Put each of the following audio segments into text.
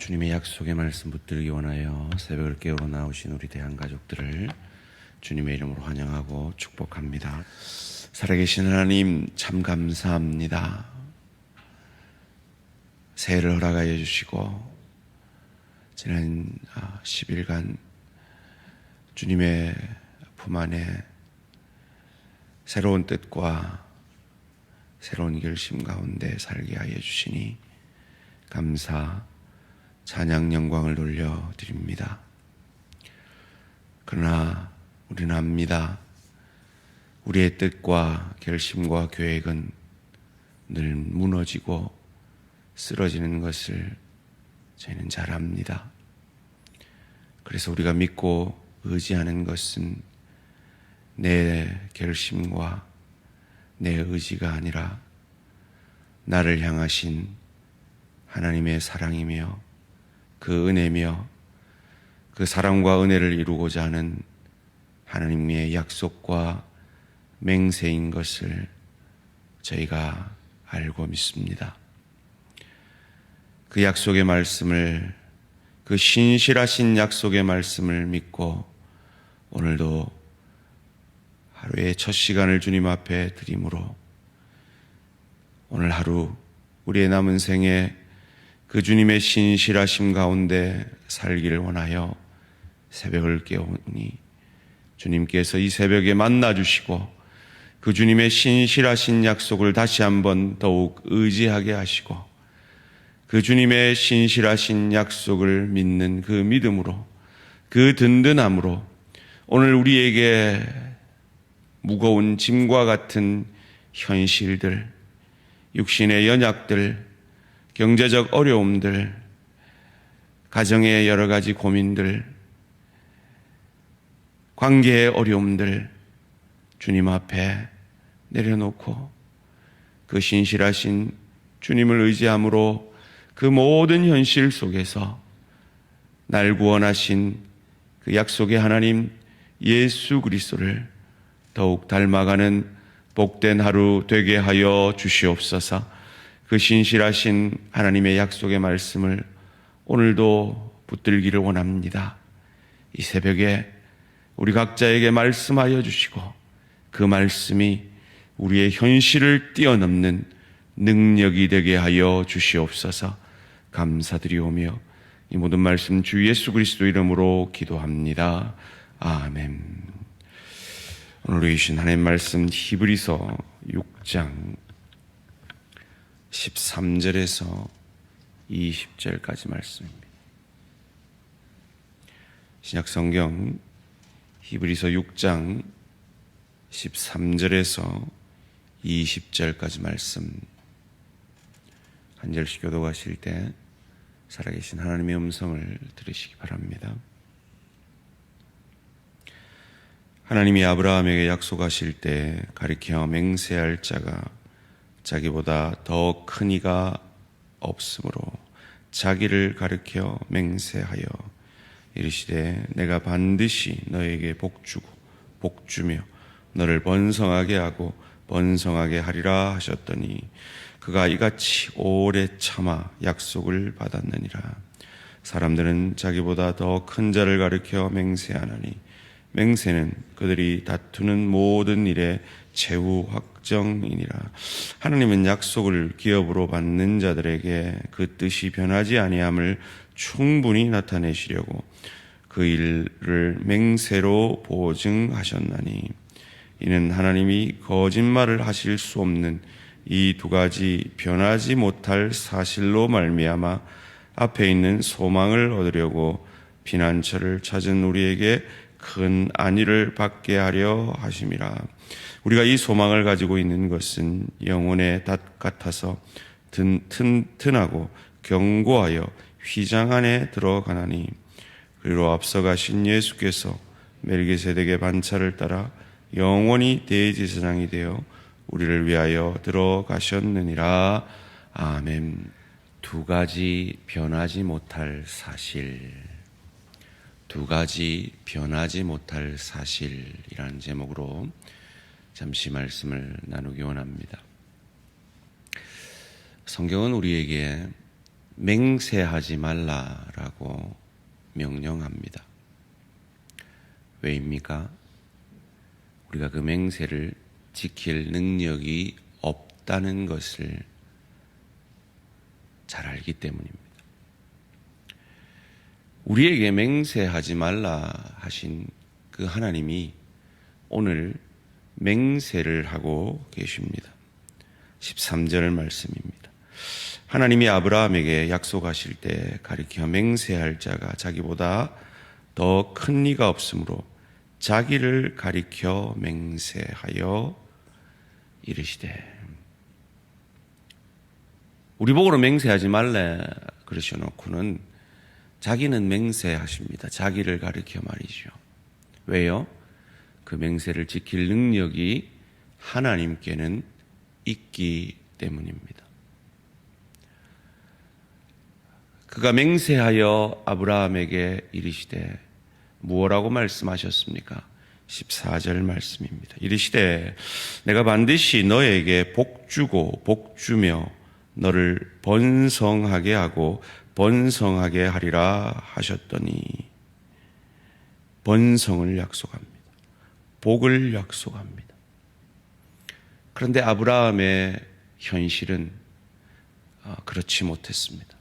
주님의 약속의 말씀 붙들기 원하여 새벽을 깨우러 나오신 우리 대한가족들을 주님의 이름으로 환영하고 축복합니다. 살아계신 하나님 참 감사합니다. 새해를 허락하여 주시고 지난 10일간 주님의 품 안에 새로운 뜻과 새로운 결심 가운데 살게 하여 주시니 감사, 찬양, 영광을 돌려드립니다. 그러나 우리는 압니다. 우리의 뜻과 결심과 계획은 늘 무너지고 쓰러지는 것을 저희는 잘 압니다. 그래서 우리가 믿고 의지하는 것은 내 결심과 내 의지가 아니라 나를 향하신 하나님의 사랑이며 그 은혜며 그 사랑과 은혜를 이루고자 하는 하나님의 약속과 맹세인 것을 저희가 알고 믿습니다. 그 약속의 말씀을, 그 신실하신 약속의 말씀을 믿고 오늘도 하루의 첫 시간을 주님 앞에 드림으로 오늘 하루 우리의 남은 생에 그 주님의 신실하심 가운데 살기를 원하여 새벽을 깨우니 주님께서 이 새벽에 만나주시고 그 주님의 신실하신 약속을 다시 한번 더욱 의지하게 하시고 그 주님의 신실하신 약속을 믿는 그 믿음으로, 그 든든함으로 오늘 우리에게 무거운 짐과 같은 현실들, 육신의 연약들, 경제적 어려움들, 가정의 여러 가지 고민들, 관계의 어려움들 주님 앞에 내려놓고 그 신실하신 주님을 의지함으로 그 모든 현실 속에서 날 구원하신 그 약속의 하나님 예수 그리스도를 더욱 닮아가는 복된 하루 되게 하여 주시옵소서. 그 신실하신 하나님의 약속의 말씀을 오늘도 붙들기를 원합니다. 이 새벽에 우리 각자에게 말씀하여 주시고 그 말씀이 우리의 현실을 뛰어넘는 능력이 되게 하여 주시옵소서. 감사드리오며 이 모든 말씀 주 예수 그리스도 이름으로 기도합니다. 아멘. 오늘 주신 하나님 말씀 히브리서 6장 13절에서 20절까지 말씀입니다. 신약성경 히브리서 6장 13절에서 20절까지 말씀, 한 절씩 교독하실 때 살아계신 하나님의 음성을 들으시기 바랍니다. 하나님이 아브라함에게 약속하실 때 가리켜 맹세할 자가 자기보다 더 큰 이가 없으므로 자기를 가리켜 맹세하여 이르시되 내가 반드시 너에게 복주고 복주며 너를 번성하게 하고 번성하게 하리라 하셨더니 그가 이같이 오래 참아 약속을 받았느니라. 사람들은 자기보다 더 큰 자를 가리켜 맹세하나니 맹세는 그들이 다투는 모든 일의 최후 확정이니라. 하나님은 약속을 기업으로 받는 자들에게 그 뜻이 변하지 아니함을 충분히 나타내시려고 그 일을 맹세로 보증하셨나니 이는 하나님이 거짓말을 하실 수 없는 이 두 가지 변하지 못할 사실로 말미암아 앞에 있는 소망을 얻으려고 피난처를 찾은 우리에게 큰 안위를 받게 하려 하심이라. 우리가 이 소망을 가지고 있는 것은 영혼의 닷 같아서 튼튼하고 견고하여 휘장 안에 들어가나니 그리로 앞서가신 예수께서 멜기세덱의 반차를 따라 영원히 대제사장이 되어 우리를 위하여 들어가셨느니라. 아멘. 두 가지 변하지 못할 사실, 두 가지 변하지 못할 사실이라는 제목으로 잠시 말씀을 나누기 원합니다. 성경은 우리에게 맹세하지 말라라고 명령합니다. 왜입니까? 우리가 그 맹세를 지킬 능력이 없다는 것을 잘 알기 때문입니다. 우리에게 맹세하지 말라 하신 그 하나님이 오늘 맹세를 하고 계십니다. 13절 말씀입니다. 하나님이 아브라함에게 약속하실 때 가리켜 맹세할 자가 자기보다 더 큰 이가 없으므로 자기를 가리켜 맹세하여 이르시되. 우리 보고는 맹세하지 말래 그러셔놓고는 자기는 맹세하십니다. 자기를 가리켜 말이죠. 왜요? 그 맹세를 지킬 능력이 하나님께는 있기 때문입니다. 그가 맹세하여 아브라함에게 이르시되 무엇라고 말씀하셨습니까? 14절 말씀입니다. 이르시되 내가 반드시 너에게 복주고 복주며 너를 번성하게 하고 번성하게 하리라 하셨더니 번성을 약속합니다. 복을 약속합니다. 그런데 아브라함의 현실은 그렇지 못했습니다.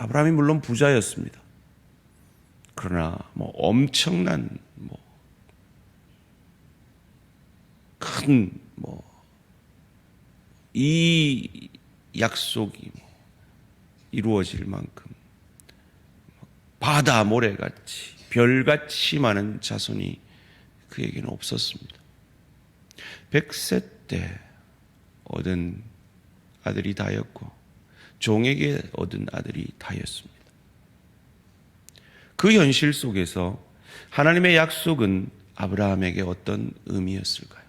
아브라함이 물론 부자였습니다. 그러나 엄청난 큰 이 약속이 이루어질 만큼 바다 모래같이 별같이 많은 자손이 그에게는 없었습니다. 100세 때 얻은 아들이 다였고 종에게 얻은 아들이 다였습니다. 그 현실 속에서 하나님의 약속은 아브라함에게 어떤 의미였을까요?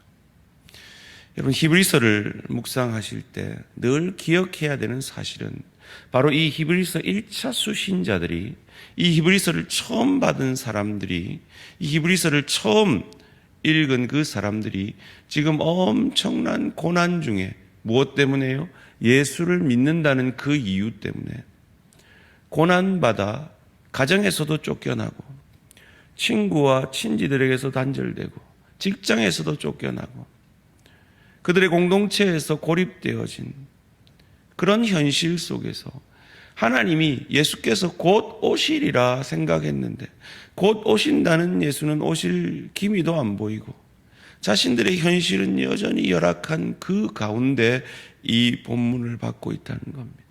여러분, 히브리서를 묵상하실 때 늘 기억해야 되는 사실은 바로 이 히브리서 1차 수신자들이, 이 히브리서를 처음 받은 사람들이, 이 히브리서를 처음 읽은 그 사람들이 지금 엄청난 고난 중에, 무엇 때문에요? 예수를 믿는다는 그 이유 때문에 고난받아 가정에서도 쫓겨나고 친구와 친지들에게서 단절되고 직장에서도 쫓겨나고 그들의 공동체에서 고립되어진 그런 현실 속에서 하나님이 예수께서 곧 오시리라 생각했는데 곧 오신다는 예수는 오실 기미도 안 보이고 자신들의 현실은 여전히 열악한 그 가운데 이 본문을 받고 있다는 겁니다.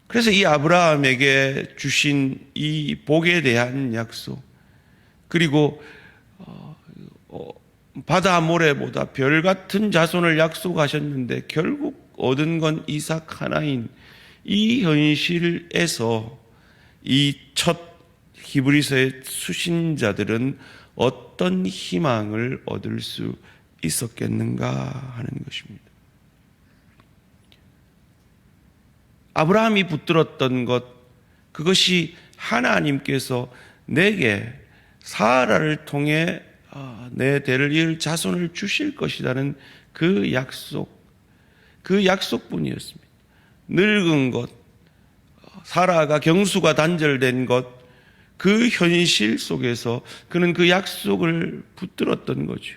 그래서 이 아브라함에게 주신 이 복에 대한 약속, 그리고 바다 모래보다 별 같은 자손을 약속하셨는데 결국 얻은 건 이삭 하나인 이 현실에서 이 첫 히브리서의 수신자들은 어떤 희망을 얻을 수 있었겠는가 하는 것입니다. 아브라함이 붙들었던 것, 그것이 하나님께서 내게 사라를 통해 내 대를 이을 자손을 주실 것이라는 그 약속뿐이었습니다. 늙은 것, 사라가 경수가 단절된 것, 그 현실 속에서 그는 그 약속을 붙들었던 거죠.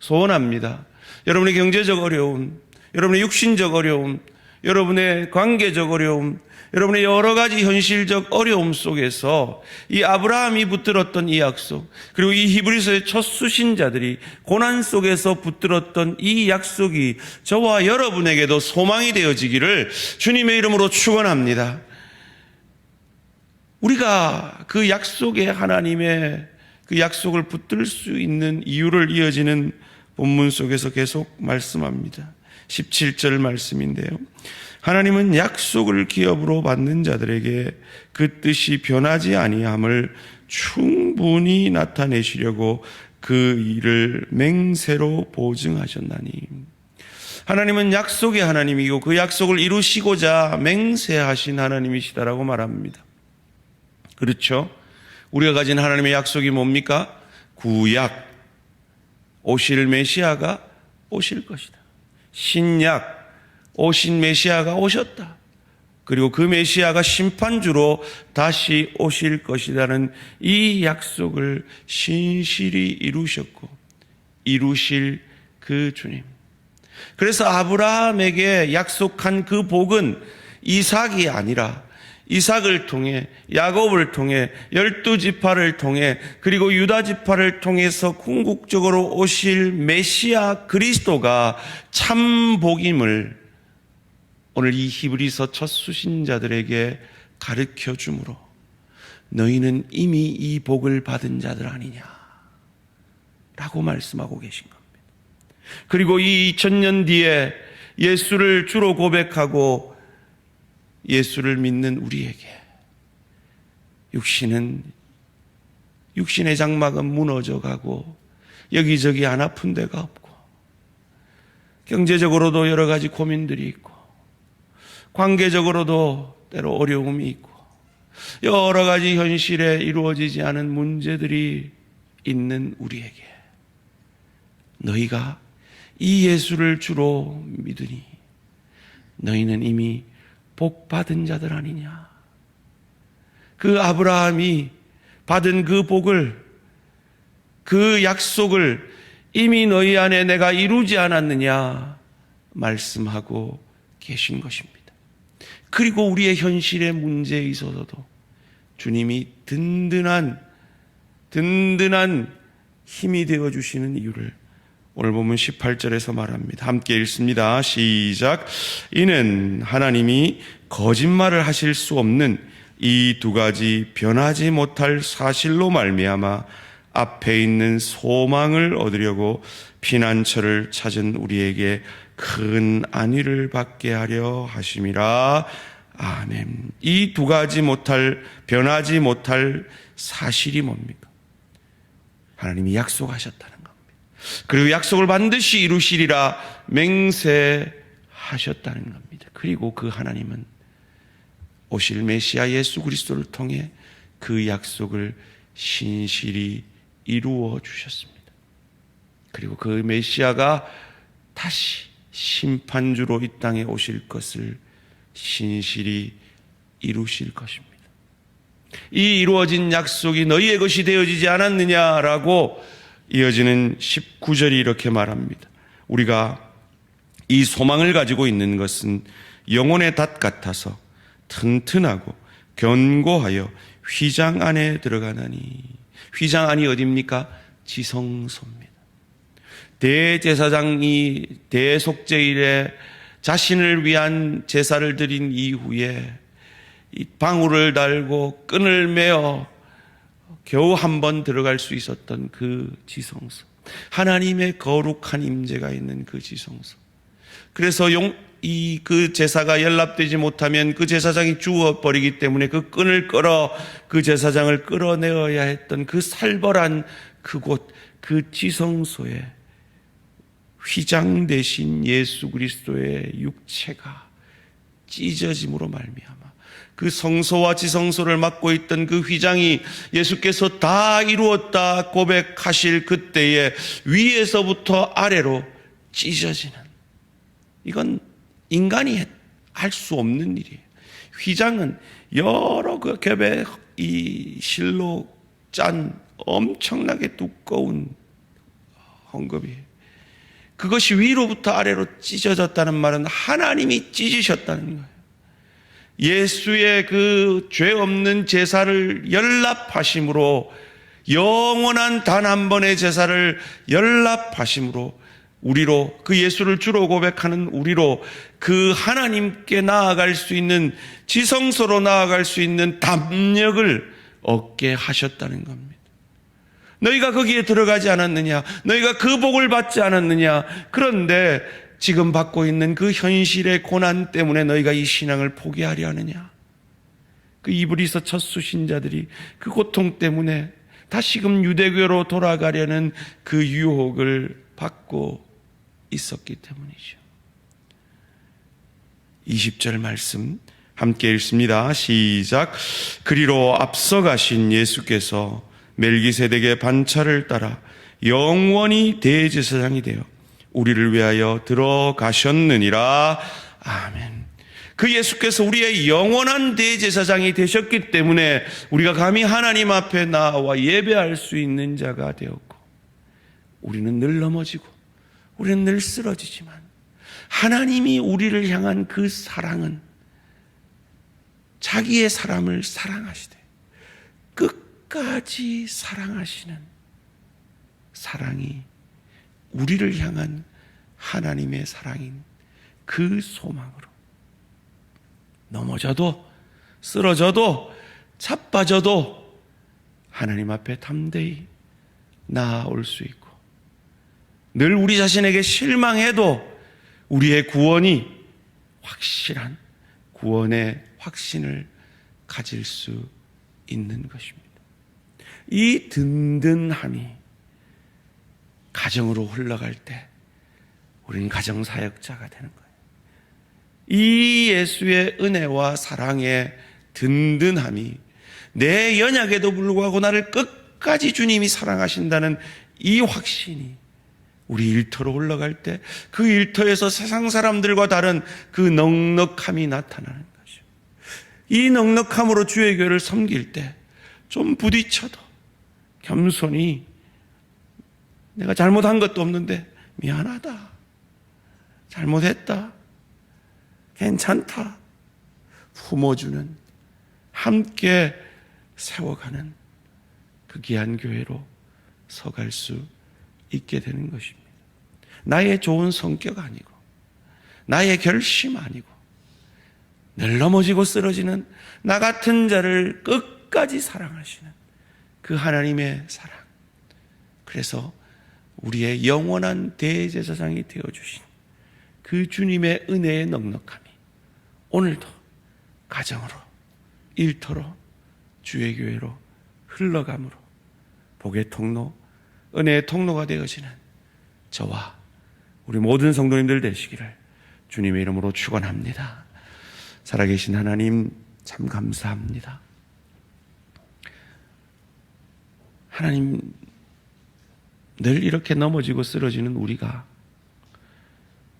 소원합니다. 여러분의 경제적 어려움, 여러분의 육신적 어려움, 여러분의 관계적 어려움, 여러분의 여러 가지 현실적 어려움 속에서 이 아브라함이 붙들었던 이 약속, 그리고 이 히브리서의 첫 수신자들이 고난 속에서 붙들었던 이 약속이 저와 여러분에게도 소망이 되어지기를 주님의 이름으로 축원합니다. 우리가 그 약속의 하나님의 그 약속을 붙들 수 있는 이유를 이어지는 본문 속에서 계속 말씀합니다. 17절 말씀인데요. 하나님은 약속을 기업으로 받는 자들에게 그 뜻이 변하지 아니함을 충분히 나타내시려고 그 일을 맹세로 보증하셨나니. 하나님은 약속의 하나님이고 그 약속을 이루시고자 맹세하신 하나님이시다라고 말합니다. 그렇죠? 우리가 가진 하나님의 약속이 뭡니까? 구약. 오실 메시아가 오실 것이다. 신약 오신 메시아가 오셨다. 그리고 그 메시아가 심판주로 다시 오실 것이라는 이 약속을 신실히 이루셨고 이루실 그 주님. 그래서 아브라함에게 약속한 그 복은 이삭이 아니라 이삭을 통해, 야곱을 통해, 12지파를 통해, 그리고 유다지파를 통해서 궁극적으로 오실 메시아 그리스도가 참 복임을 오늘 이 히브리서 첫 수신자들에게 가르쳐 주므로 너희는 이미 이 복을 받은 자들 아니냐 라고 말씀하고 계신 겁니다. 그리고 이 2000년 뒤에 예수를 주로 고백하고 예수를 믿는 우리에게 육신의 장막은 무너져가고 여기저기 안 아픈 데가 없고 경제적으로도 여러 가지 고민들이 있고 관계적으로도 때로 어려움이 있고 여러 가지 현실에 이루어지지 않은 문제들이 있는 우리에게 너희가 이 예수를 주로 믿으니 너희는 이미 복 받은 자들 아니냐. 그 아브라함이 받은 그 복을, 그 약속을 이미 너희 안에 내가 이루지 않았느냐 말씀하고 계신 것입니다. 그리고 우리의 현실의 문제에 있어서도 주님이 든든한 힘이 되어주시는 이유를 오늘 보면 18절에서 말합니다. 함께 읽습니다. 시작. 이는 하나님이 거짓말을 하실 수 없는 이 두 가지 변하지 못할 사실로 말미암아 앞에 있는 소망을 얻으려고 피난처를 찾은 우리에게 큰 안위를 받게 하려 하심이라. 아멘. 이 두 가지 변하지 못할 사실이 뭡니까? 하나님이 약속하셨다는 겁니다. 그리고 약속을 반드시 이루시리라 맹세하셨다는 겁니다. 그리고 그 하나님은 오실 메시아 예수 그리스도를 통해 그 약속을 신실히 이루어 주셨습니다. 그리고 그 메시아가 다시 심판주로 이 땅에 오실 것을 신실히 이루실 것입니다. 이 이루어진 약속이 너희의 것이 되어지지 않았느냐라고 이어지는 19절이 이렇게 말합니다. 우리가 이 소망을 가지고 있는 것은 영혼의 닷 같아서 튼튼하고 견고하여 휘장 안에 들어가나니. 휘장 안이 어디입니까? 지성소입니다. 대제사장이 대속제일에 자신을 위한 제사를 드린 이후에 이 방울을 달고 끈을 매어 겨우 한 번 들어갈 수 있었던 그 지성소, 하나님의 거룩한 임재가 있는 그 지성소. 그래서 그 제사가 연락되지 못하면 그 제사장이 죽어버리기 때문에 그 끈을 끌어 그 제사장을 끌어내어야 했던 그 살벌한 그곳, 그 지성소에 휘장 대신 예수 그리스도의 육체가 찢어짐으로 말미암아 그 성소와 지성소를 맡고 있던 그 휘장이 예수께서 다 이루었다 고백하실 그때에 위에서부터 아래로 찢어지는, 이건 인간이 할 수 없는 일이에요. 휘장은 여러 그 겹의 이 실로 짠 엄청나게 두꺼운 헝겊이에요. 그것이 위로부터 아래로 찢어졌다는 말은 하나님이 찢으셨다는 거예요. 예수의 그 죄 없는 제사를 연납하심으로, 영원한 단 한 번의 제사를 연납하심으로 우리로, 그 예수를 주로 고백하는 우리로 그 하나님께 나아갈 수 있는, 지성소로 나아갈 수 있는 담력을 얻게 하셨다는 겁니다. 너희가 거기에 들어가지 않았느냐? 너희가 그 복을 받지 않았느냐? 그런데 지금 받고 있는 그 현실의 고난 때문에 너희가 이 신앙을 포기하려 하느냐? 그 이브리서 첫 수신자들이 그 고통 때문에 다시금 유대교로 돌아가려는 그 유혹을 받고 있었기 때문이죠. 20절 말씀 함께 읽습니다. 시작. 그리로 앞서가신 예수께서 멜기세덱의 반차를 따라 영원히 대제사장이 되어 우리를 위하여 들어가셨느니라. 아멘. 그 예수께서 우리의 영원한 대제사장이 되셨기 때문에 우리가 감히 하나님 앞에 나와 예배할 수 있는 자가 되었고, 우리는 늘 넘어지고 우리는 늘 쓰러지지만 하나님이 우리를 향한 그 사랑은 자기의 사람을 사랑하시되 끝까지 사랑하시는 사랑이 우리를 향한 하나님의 사랑인 그 소망으로 넘어져도 쓰러져도 자빠져도 하나님 앞에 담대히 나아올 수 있고, 늘 우리 자신에게 실망해도 우리의 구원이 확실한 구원의 확신을 가질 수 있는 것입니다. 이 든든함이 가정으로 흘러갈 때 우리는 가정사역자가 되는 거예요. 이 예수의 은혜와 사랑의 든든함이 내 연약에도 불구하고 나를 끝까지 주님이 사랑하신다는 이 확신이 우리 일터로 올라갈 때 그 일터에서 세상 사람들과 다른 그 넉넉함이 나타나는 것이죠. 이 넉넉함으로 주의 교회를 섬길 때 좀 부딪혀도 겸손히 내가 잘못한 것도 없는데 미안하다, 잘못했다, 괜찮다 품어주는, 함께 세워가는 그 귀한 교회로 서갈 수 있게 되는 것입니다. 나의 좋은 성격 아니고 나의 결심 아니고 늘 넘어지고 쓰러지는 나 같은 자를 끝까지 사랑하시는 그 하나님의 사랑, 그래서 우리의 영원한 대제사장이 되어주신 그 주님의 은혜의 넉넉함이 오늘도 가정으로, 일터로, 주의 교회로 흘러감으로 복의 통로, 은혜의 통로가 되어지는 저와 우리 모든 성도님들 되시기를 주님의 이름으로 축원합니다. 살아계신 하나님 참 감사합니다. 하나님, 늘 이렇게 넘어지고 쓰러지는 우리가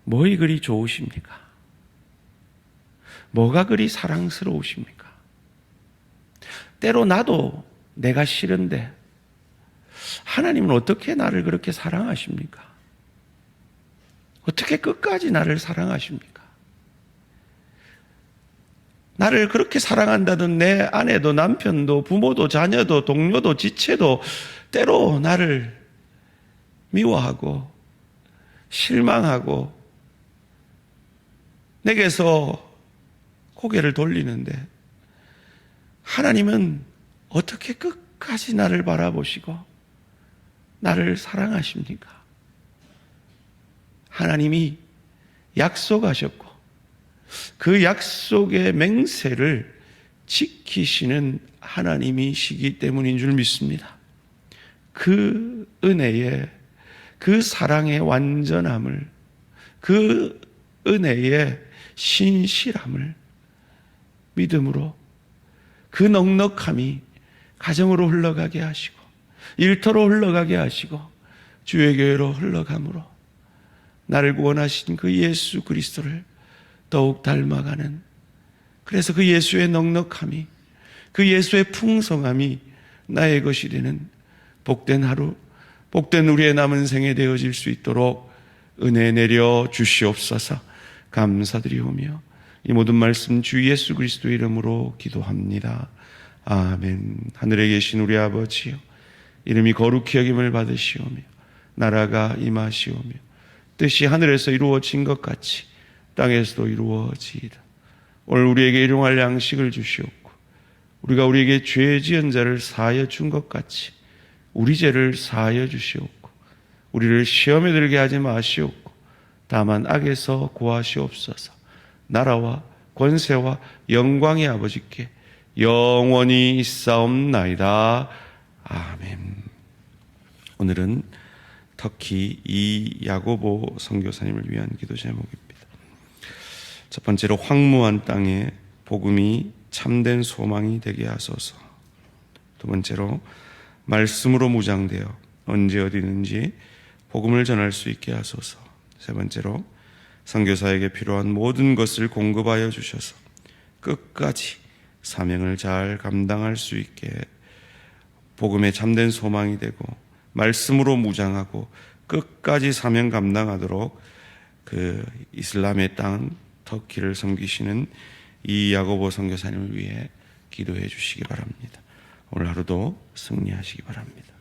뭐이 그리 좋으십니까? 뭐가 그리 사랑스러우십니까? 때로 나도 내가 싫은데 하나님은 어떻게 나를 그렇게 사랑하십니까? 어떻게 끝까지 나를 사랑하십니까? 나를 그렇게 사랑한다던 내 아내도 남편도 부모도 자녀도 동료도 지체도 때로 나를 미워하고 실망하고 내게서 고개를 돌리는데 하나님은 어떻게 끝까지 나를 바라보시고 나를 사랑하십니까? 하나님이 약속하셨고 그 약속의 맹세를 지키시는 하나님이시기 때문인 줄 믿습니다. 그 은혜의, 그 사랑의 완전함을, 그 은혜의 신실함을 믿음으로, 그 넉넉함이 가정으로 흘러가게 하시고 일터로 흘러가게 하시고 주의 교회로 흘러감으로 나를 구원하신 그 예수 그리스도를 더욱 닮아가는, 그래서 그 예수의 넉넉함이, 그 예수의 풍성함이 나의 것이 되는 복된 하루, 복된 우리의 남은 생에 되어질 수 있도록 은혜 내려 주시옵소서. 감사드리오며 이 모든 말씀 주 예수 그리스도의 이름으로 기도합니다. 아멘. 하늘에 계신 우리 아버지여, 이름이 거룩히 여김을 받으시오며 나라가 임하시오며 뜻이 하늘에서 이루어진 것 같이 땅에서도 이루어지이다. 오늘 우리에게 일용할 양식을 주시옵고 우리가 우리에게 죄 지은 자를 사하여 준 것 같이 우리 죄를 사하여 주시옵고 우리를 시험에 들게 하지 마시옵고 다만 악에서 구하시옵소서. 나라와 권세와 영광의 아버지께 영원히 있사옵나이다. 아멘. 오늘은 터키 이야고보 선교사님을 위한 기도 제목입니다. 첫 번째로 황무한 땅에 복음이 참된 소망이 되게 하소서. 두 번째로 말씀으로 무장되어 언제 어디든지 복음을 전할 수 있게 하소서. 세 번째로 선교사에게 필요한 모든 것을 공급하여 주셔서 끝까지 사명을 잘 감당할 수 있게 복음의 참된 소망이 되고 말씀으로 무장하고 끝까지 사명 감당하도록 그 이슬람의 땅 터키를 섬기시는 이 야고보 선교사님을 위해 기도해 주시기 바랍니다. 오늘 하루도 승리하시기 바랍니다.